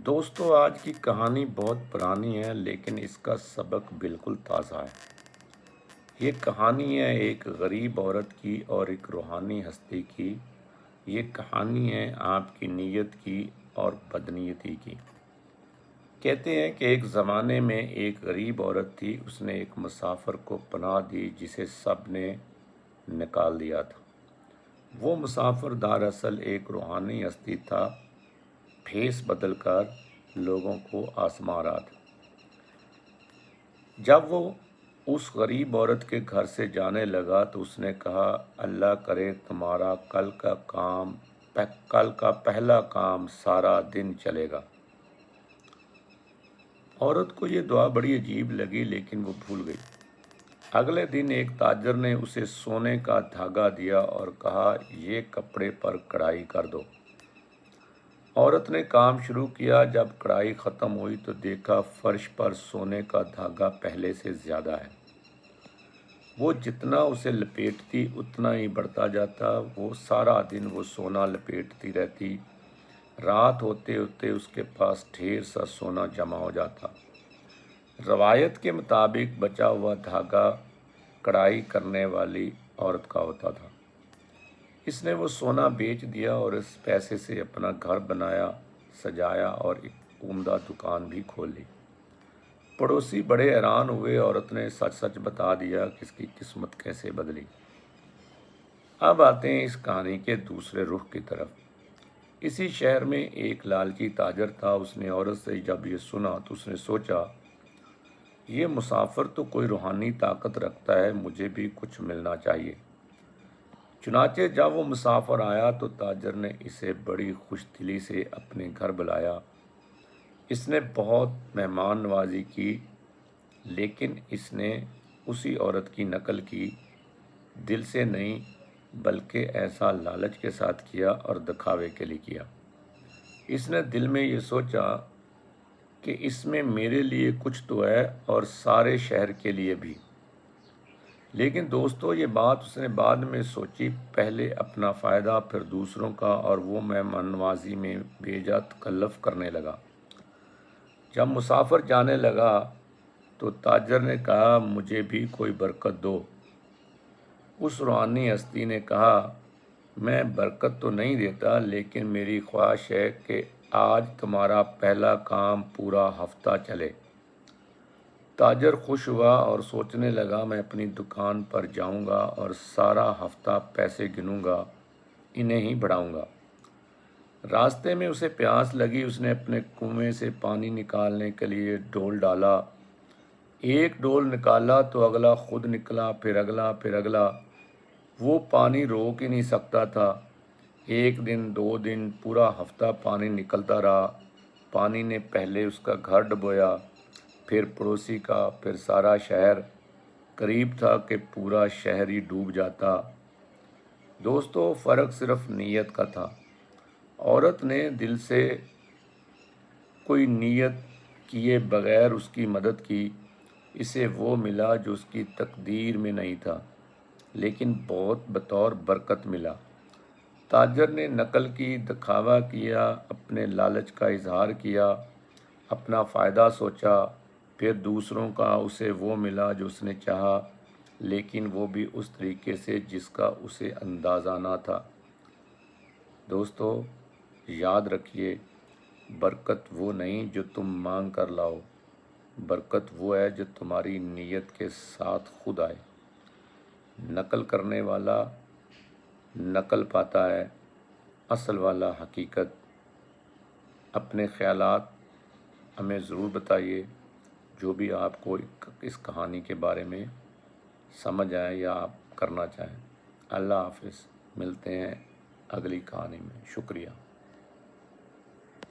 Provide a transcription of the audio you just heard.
دوستو آج کی کہانی بہت پرانی ہے لیکن اس کا سبق بالکل تازہ ہے۔ یہ کہانی ہے ایک غریب عورت کی اور ایک روحانی ہستی کی۔ یہ کہانی ہے آپ کی نیت کی اور بدنیتی کی۔ کہتے ہیں کہ ایک زمانے میں ایک غریب عورت تھی، اس نے ایک مسافر کو پناہ دی جسے سب نے نکال دیا تھا۔ وہ مسافر دراصل ایک روحانی ہستی تھا، بھیس بدل کر لوگوں کو آزما رہا تھا۔ جب وہ اس غریب عورت کے گھر سے جانے لگا تو اس نے کہا، اللہ کرے تمہارا کل کا پہلا کام سارا دن چلے گا۔ عورت کو یہ دعا بڑی عجیب لگی لیکن وہ بھول گئی۔ اگلے دن ایک تاجر نے اسے سونے کا دھاگا دیا اور کہا، یہ کپڑے پر کڑھائی کر دو۔ عورت نے کام شروع کیا۔ جب کڑھائی ختم ہوئی تو دیکھا فرش پر سونے کا دھاگا پہلے سے زیادہ ہے۔ وہ جتنا اسے لپیٹتی اتنا ہی بڑھتا جاتا۔ وہ سارا دن وہ سونا لپیٹتی رہتی۔ رات ہوتے ہوتے اس کے پاس ڈھیر سا سونا جمع ہو جاتا۔ روایت کے مطابق بچا ہوا دھاگا کڑھائی کرنے والی عورت کا ہوتا تھا۔ اس نے وہ سونا بیچ دیا اور اس پیسے سے اپنا گھر بنایا، سجایا اور ایک عمدہ دکان بھی کھول لی۔ پڑوسی بڑے حیران ہوئے۔ عورت نے سچ سچ بتا دیا کہ اس کی قسمت کیسے بدلی۔ اب آتے ہیں اس کہانی کے دوسرے رخ کی طرف۔ اسی شہر میں ایک لالچی تاجر تھا۔ اس نے عورت سے جب یہ سنا تو اس نے سوچا، یہ مسافر تو کوئی روحانی طاقت رکھتا ہے، مجھے بھی کچھ ملنا چاہیے۔ چنانچہ جب وہ مسافر آیا تو تاجر نے اسے بڑی خوش دلی سے اپنے گھر بلایا۔ اس نے بہت مہمان نوازی کی، لیکن اس نے اسی عورت کی نقل کی، دل سے نہیں بلکہ ایسا لالچ کے ساتھ کیا اور دکھاوے کے لیے کیا۔ اس نے دل میں یہ سوچا کہ اس میں میرے لیے کچھ تو ہے اور سارے شہر کے لیے بھی۔ لیکن دوستو یہ بات اس نے بعد میں سوچی، پہلے اپنا فائدہ پھر دوسروں کا، اور وہ مہمان نوازی میں بے جا تکلف کرنے لگا۔ جب مسافر جانے لگا تو تاجر نے کہا، مجھے بھی کوئی برکت دو۔ اس روحانی ہستی نے کہا، میں برکت تو نہیں دیتا لیکن میری خواہش ہے کہ آج تمہارا پہلا کام پورا ہفتہ چلے۔ تاجر خوش ہوا اور سوچنے لگا، میں اپنی دکان پر جاؤں گا اور سارا ہفتہ پیسے گنوں گا، انہیں ہی بڑھاؤں گا۔ راستے میں اسے پیاس لگی۔ اس نے اپنے کنویں سے پانی نکالنے کے لیے ڈول ڈالا۔ ایک ڈول نکالا تو اگلا خود نکلا، پھر اگلا، پھر اگلا۔ وہ پانی روک ہی نہیں سکتا تھا۔ ایک دن، 2 دن، پورا ہفتہ پانی نکلتا رہا۔ پانی نے پہلے اس کا گھر ڈبویا، پھر پڑوسی کا، پھر سارا شہر۔ قریب تھا کہ پورا شہر ہی ڈوب جاتا۔ دوستو فرق صرف نیت کا تھا۔ عورت نے دل سے کوئی نیت کیے بغیر اس کی مدد کی۔ اسے وہ ملا جو اس کی تقدیر میں نہیں تھا، لیکن بہت بطور برکت ملا۔ تاجر نے نقل کی، دکھاوا کیا، اپنے لالچ کا اظہار کیا، اپنا فائدہ سوچا، پھر دوسروں کا۔ اسے وہ ملا جو اس نے چاہا، لیکن وہ بھی اس طریقے سے جس کا اسے اندازہ نہ تھا۔ دوستو یاد رکھیے، برکت وہ نہیں جو تم مانگ کر لاؤ، برکت وہ ہے جو تمہاری نیت کے ساتھ خود آئے۔ نقل کرنے والا نقل پاتا ہے، اصل والا حقیقت۔ اپنے خیالات ہمیں ضرور بتائیے، جو بھی آپ کو اس کہانی کے بارے میں سمجھ آئے یا آپ کرنا چاہیں۔ اللہ حافظ، ملتے ہیں اگلی کہانی میں۔ شکریہ۔